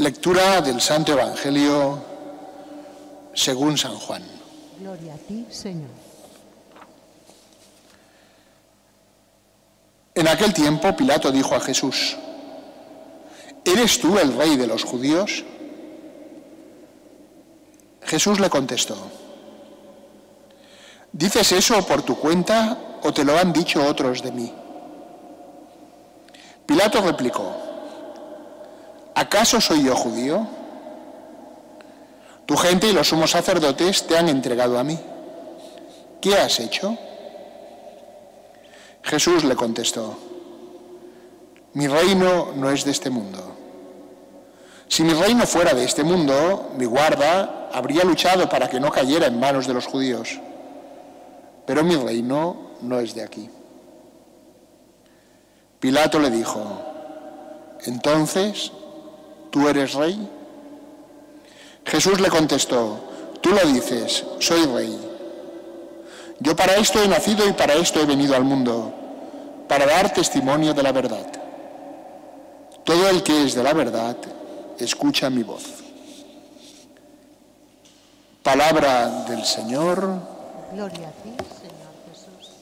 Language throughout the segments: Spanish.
Lectura del Santo Evangelio según San Juan. Gloria a ti, Señor. En aquel tiempo Pilato dijo a Jesús: ¿Eres tú el rey de los judíos? Jesús le contestó: ¿dices eso por tu cuenta o te lo han dicho otros de mí? Pilato replicó: ¿acaso soy yo judío? Tu gente y los sumos sacerdotes te han entregado a mí. ¿Qué has hecho? Jesús le contestó: mi reino no es de este mundo. Si mi reino fuera de este mundo, mi guarda habría luchado para que no cayera en manos de los judíos. Pero mi reino no es de aquí. Pilato le dijo: ¿entonces tú eres rey? Jesús le contestó: tú lo dices, soy rey. Yo para esto he nacido y para esto he venido al mundo, para dar testimonio de la verdad. Todo el que es de la verdad, escucha mi voz. Palabra del Señor. Gloria a ti, Señor Jesús.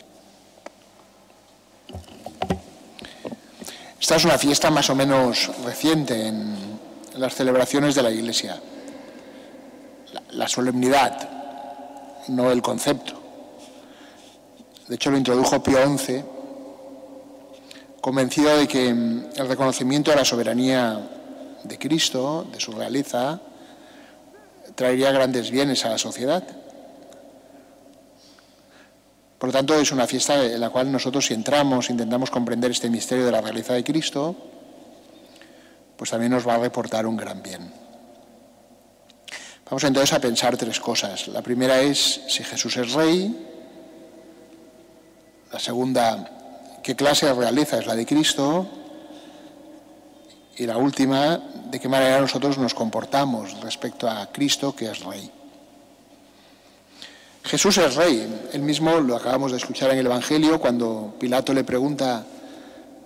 Esta es una fiesta más o menos reciente en las celebraciones de la Iglesia. La solemnidad, no el concepto. De hecho, lo introdujo Pío XI, convencido de que el reconocimiento de la soberanía de Cristo, de su realeza, traería grandes bienes a la sociedad. Por lo tanto, es una fiesta en la cual nosotros, si entramos, intentamos comprender este misterio de la realeza de Cristo, pues también nos va a reportar un gran bien. Vamos entonces a pensar tres cosas. La primera es si Jesús es rey. La segunda, qué clase de realeza es la de Cristo. Y la última, de qué manera nosotros nos comportamos respecto a Cristo, que es rey. Jesús es rey. Él mismo lo acabamos de escuchar en el Evangelio, cuando Pilato le pregunta: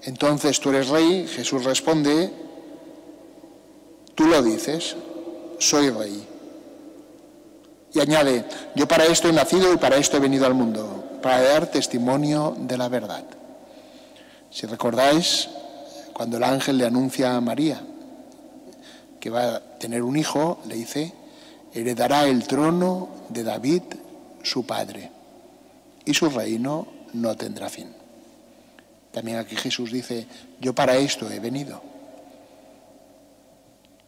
¿entonces tú eres rey? Jesús responde: tú lo dices, soy rey. Y añade: yo para esto he nacido y para esto he venido al mundo, para dar testimonio de la verdad. Si recordáis, cuando el ángel le anuncia a María que va a tener un hijo, le dice: heredará el trono de David, su padre, y su reino no tendrá fin. También aquí Jesús dice: yo para esto he venido.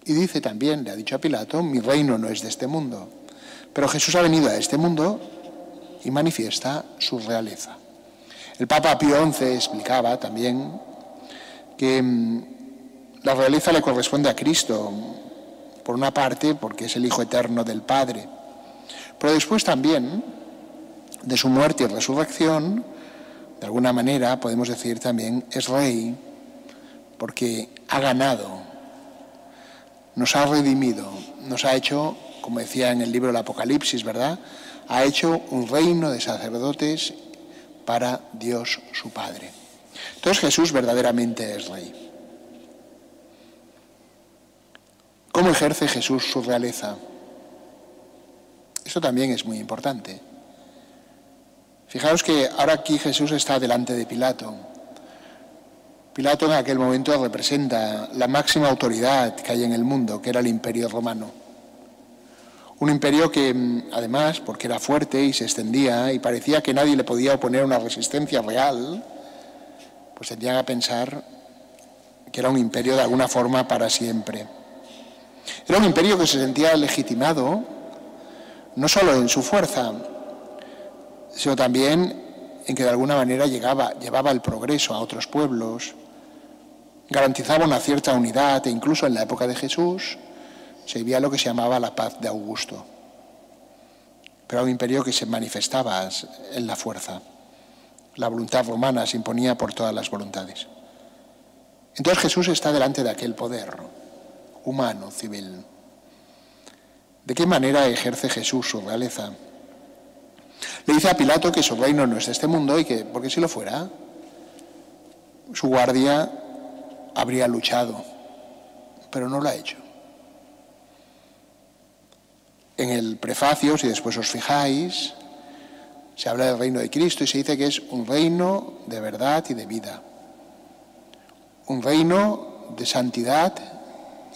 Y dice también, le ha dicho a Pilato: mi reino no es de este mundo. Pero Jesús ha venido a este mundo y manifiesta su realeza. El Papa Pío XI explicaba también que la realeza le corresponde a Cristo, por una parte porque es el Hijo eterno del Padre, pero después también de su muerte y resurrección, de alguna manera podemos decir también es rey, porque ha ganado, nos ha redimido, nos ha hecho, como decía en el libro del Apocalipsis, ¿verdad? Ha hecho un reino de sacerdotes para Dios su Padre. Entonces Jesús verdaderamente es rey. ¿Cómo ejerce Jesús su realeza? Esto también es muy importante. Fijaos que ahora aquí Jesús está delante de Pilato. Pilato en aquel momento representa la máxima autoridad que hay en el mundo, que era el Imperio Romano. Un imperio que, además, porque era fuerte y se extendía y parecía que nadie le podía oponer una resistencia real, pues tendrían a pensar que era un imperio de alguna forma para siempre. Era un imperio que se sentía legitimado, no solo en su fuerza, sino también en que de alguna manera llevaba el progreso a otros pueblos, garantizaba una cierta unidad, e incluso en la época de Jesús se vivía lo que se llamaba la paz de Augusto. Pero era un imperio que se manifestaba en la fuerza. La voluntad romana se imponía por todas las voluntades. Entonces Jesús está delante de aquel poder humano, civil. ¿De qué manera ejerce Jesús su realeza? Le dice a Pilato que su reino no es de este mundo y que, porque si lo fuera, su guardia habría luchado, pero no lo ha hecho. En el prefacio, si después os fijáis, se habla del reino de Cristo y se dice que es un reino de verdad y de vida. Un reino de santidad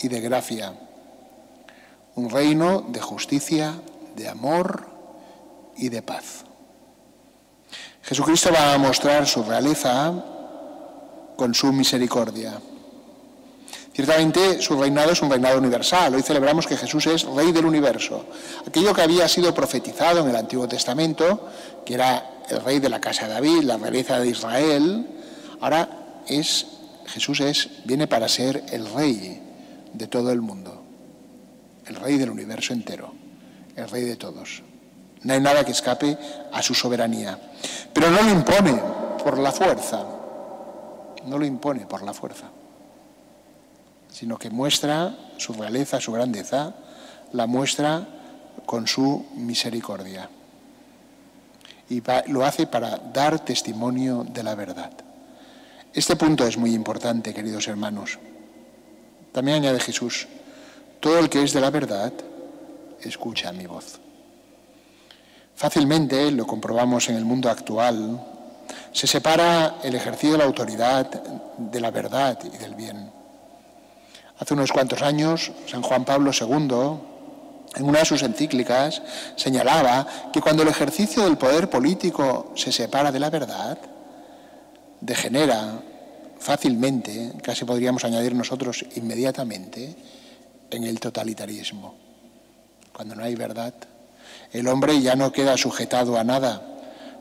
y de gracia. Un reino de justicia, de amor y de paz. Jesucristo va a mostrar su realeza con su misericordia. Ciertamente su reinado es un reinado universal. Hoy celebramos que Jesús es Rey del universo. Aquello que había sido profetizado en el Antiguo Testamento, que era el rey de la casa de David, la realeza de Israel, ahora Jesús viene para ser el Rey de todo el mundo, el Rey del universo entero, el Rey de todos. No hay nada que escape a su soberanía. Pero no lo impone por la fuerza, no lo impone por la fuerza, sino que muestra su realeza, su grandeza, la muestra con su misericordia. Y lo hace para dar testimonio de la verdad. Este punto es muy importante, queridos hermanos. También añade Jesús, todo el que es de la verdad, escucha mi voz. Fácilmente, lo comprobamos en el mundo actual, se separa el ejercicio de la autoridad de la verdad y del bien. Hace unos cuantos años, San Juan Pablo II, en una de sus encíclicas, señalaba que cuando el ejercicio del poder político se separa de la verdad, degenera fácilmente, casi podríamos añadir nosotros inmediatamente, en el totalitarismo. Cuando no hay verdad, el hombre ya no queda sujetado a nada,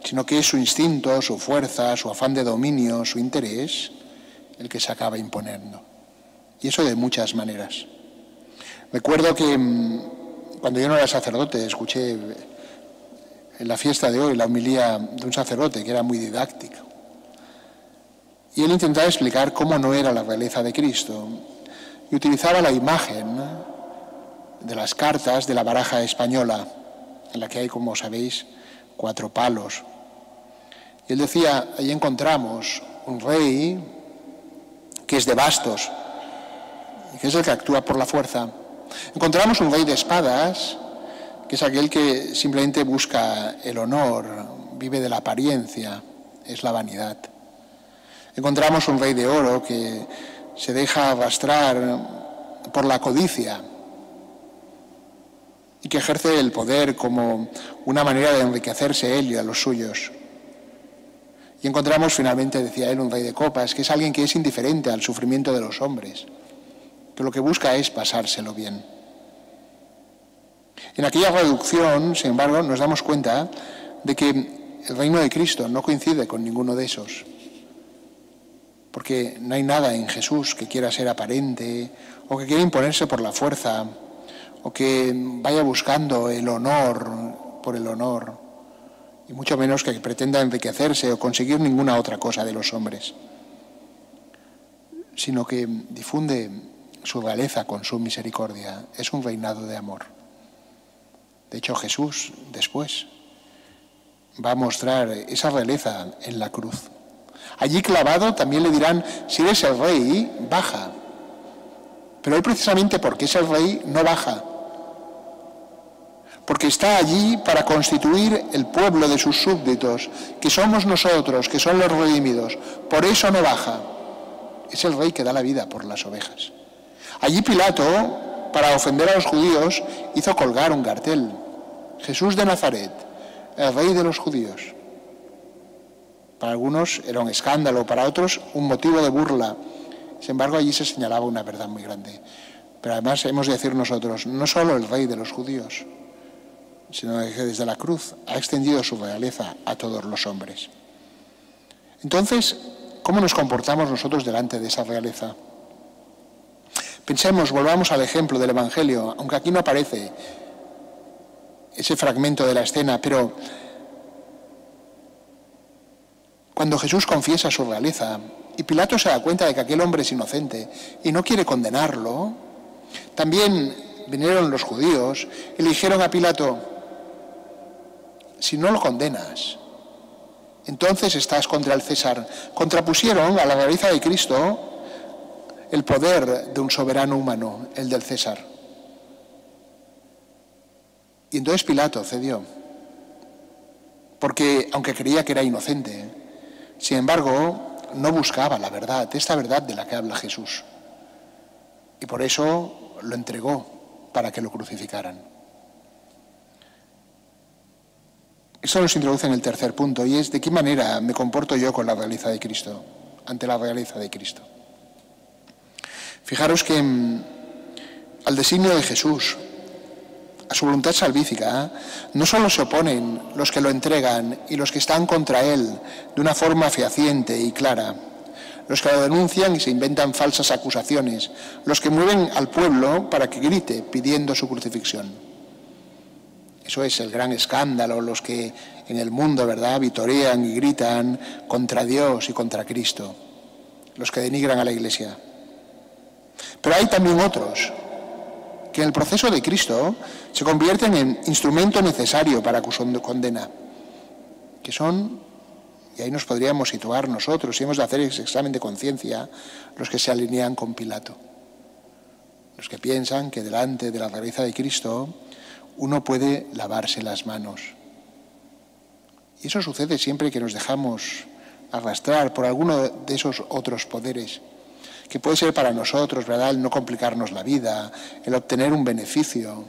sino que es su instinto, su fuerza, su afán de dominio, su interés, el que se acaba imponiendo. Y eso de muchas maneras. Recuerdo que cuando yo no era sacerdote, escuché en la fiesta de hoy la homilía de un sacerdote que era muy didáctico. Y él intentaba explicar cómo no era la realeza de Cristo. Y utilizaba la imagen de las cartas de la baraja española, en la que hay, como sabéis, 4 palos. Y él decía, ahí encontramos un rey que es de bastos, que es el que actúa por la fuerza. Encontramos un rey de espadas, que es aquel que simplemente busca el honor, vive de la apariencia, es la vanidad. Encontramos un rey de oro que se deja arrastrar por la codicia y que ejerce el poder como una manera de enriquecerse él y a los suyos. Y encontramos finalmente, decía él, un rey de copas, que es alguien que es indiferente al sufrimiento de los hombres, que lo que busca es pasárselo bien. En aquella reducción, sin embargo, nos damos cuenta de que el reino de Cristo no coincide con ninguno de esos, porque no hay nada en Jesús que quiera ser aparente o que quiera imponerse por la fuerza o que vaya buscando el honor por el honor, y mucho menos que pretenda enriquecerse o conseguir ninguna otra cosa de los hombres, sino que difunde su realeza con su misericordia. Es un reinado de amor. De hecho, Jesús después va a mostrar esa realeza en la cruz. Allí clavado también le dirán, si eres el rey, baja. Pero él precisamente porque es el rey no baja, porque está allí para constituir el pueblo de sus súbditos, que somos nosotros, que son los redimidos. Por eso no baja. Es el rey que da la vida por las ovejas. Allí Pilato, para ofender a los judíos, hizo colgar un cartel. Jesús de Nazaret, el rey de los judíos. Para algunos era un escándalo, para otros un motivo de burla. Sin embargo, allí se señalaba una verdad muy grande. Pero además hemos de decir nosotros, no solo el rey de los judíos, sino que desde la cruz ha extendido su realeza a todos los hombres. Entonces, ¿cómo nos comportamos nosotros delante de esa realeza? Pensemos, volvamos al ejemplo del Evangelio, aunque aquí no aparece ese fragmento de la escena, pero cuando Jesús confiesa su realeza y Pilato se da cuenta de que aquel hombre es inocente y no quiere condenarlo, también vinieron los judíos y le dijeron a Pilato, si no lo condenas, entonces estás contra el César. Contrapusieron a la realeza de Cristo el poder de un soberano humano, el del César. Y entonces Pilato cedió, porque aunque creía que era inocente, sin embargo, no buscaba la verdad, esta verdad de la que habla Jesús. Y por eso lo entregó para que lo crucificaran. Eso nos introduce en el tercer punto, y es de qué manera me comporto yo con la realeza de Cristo, ante la realeza de Cristo. Fijaros que al designio de Jesús, a su voluntad salvífica, no solo se oponen los que lo entregan y los que están contra él de una forma fehaciente y clara, los que lo denuncian y se inventan falsas acusaciones, los que mueven al pueblo para que grite pidiendo su crucifixión. Eso es el gran escándalo, los que en el mundo, ¿verdad?, vitorean y gritan contra Dios y contra Cristo, los que denigran a la Iglesia. Pero hay también otros que en el proceso de Cristo se convierten en instrumento necesario para su condena, que son, y ahí nos podríamos situar nosotros, y hemos de hacer ese examen de conciencia, los que se alinean con Pilato, los que piensan que delante de la realeza de Cristo uno puede lavarse las manos. Y eso sucede siempre que nos dejamos arrastrar por alguno de esos otros poderes, que puede ser para nosotros, ¿verdad?, el no complicarnos la vida, el obtener un beneficio,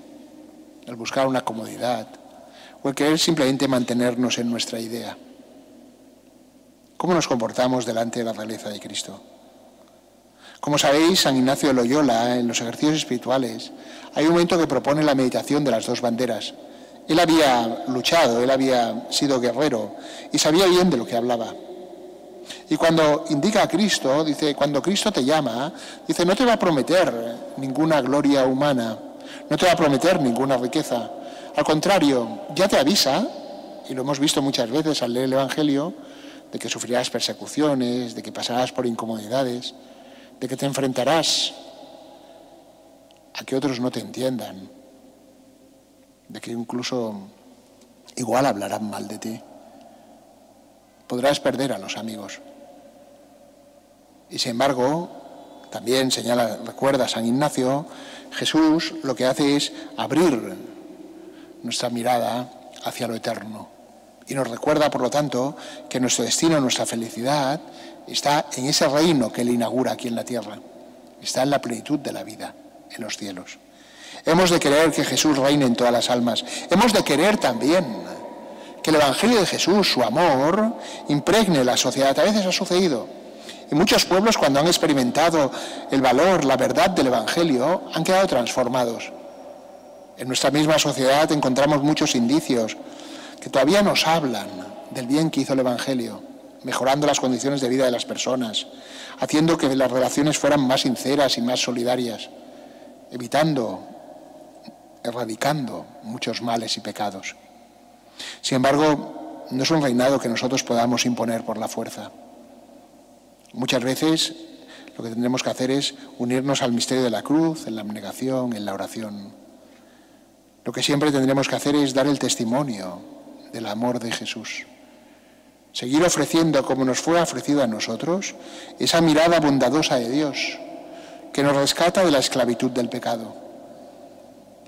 el buscar una comodidad, o el querer simplemente mantenernos en nuestra idea. ¿Cómo nos comportamos delante de la realeza de Cristo? Como sabéis, San Ignacio de Loyola, en los ejercicios espirituales, hay un momento que propone la meditación de las dos banderas. Él había luchado, él había sido guerrero y sabía bien de lo que hablaba. Y cuando indica a Cristo, dice, cuando Cristo te llama, dice, no te va a prometer ninguna gloria humana, no te va a prometer ninguna riqueza. Al contrario, ya te avisa, y lo hemos visto muchas veces al leer el Evangelio, de que sufrirás persecuciones, de que pasarás por incomodidades, de que te enfrentarás a que otros no te entiendan, de que incluso igual hablarán mal de ti. Podrás perder a los amigos. Y sin embargo, también recuerda San Ignacio, Jesús lo que hace es abrir nuestra mirada hacia lo eterno. Y nos recuerda, por lo tanto, que nuestro destino, nuestra felicidad, está en ese reino que Él inaugura aquí en la tierra. Está en la plenitud de la vida, en los cielos. Hemos de querer que Jesús reine en todas las almas. Hemos de querer también que el Evangelio de Jesús, su amor, impregne la sociedad. A veces ha sucedido. Y muchos pueblos, cuando han experimentado el valor, la verdad del Evangelio, han quedado transformados. En nuestra misma sociedad encontramos muchos indicios que todavía nos hablan del bien que hizo el Evangelio, mejorando las condiciones de vida de las personas, haciendo que las relaciones fueran más sinceras y más solidarias, erradicando muchos males y pecados. Sin embargo, no es un reinado que nosotros podamos imponer por la fuerza. Muchas veces lo que tendremos que hacer es unirnos al misterio de la cruz, en la abnegación, en la oración. Lo que siempre tendremos que hacer es dar el testimonio del amor de Jesús. Seguir ofreciendo, como nos fue ofrecido a nosotros, esa mirada bondadosa de Dios, que nos rescata de la esclavitud del pecado.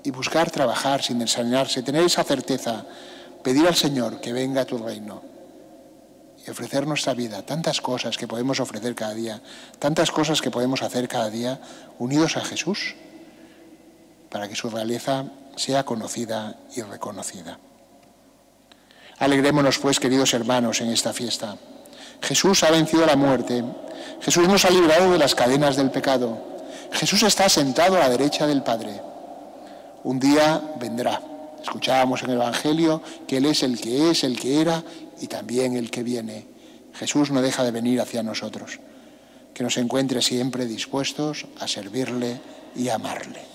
Y buscar trabajar sin desanimarse, tener esa certeza, pedir al Señor que venga a tu reino. Y ofrecer nuestra vida, tantas cosas que podemos ofrecer cada día, tantas cosas que podemos hacer cada día, unidos a Jesús, para que su realeza sea conocida y reconocida. Alegrémonos, pues, queridos hermanos, en esta fiesta. Jesús ha vencido la muerte. Jesús nos ha librado de las cadenas del pecado. Jesús está sentado a la derecha del Padre. Un día vendrá. Escuchábamos en el Evangelio que Él es, el que era y también el que viene. Jesús no deja de venir hacia nosotros. Que nos encuentre siempre dispuestos a servirle y amarle.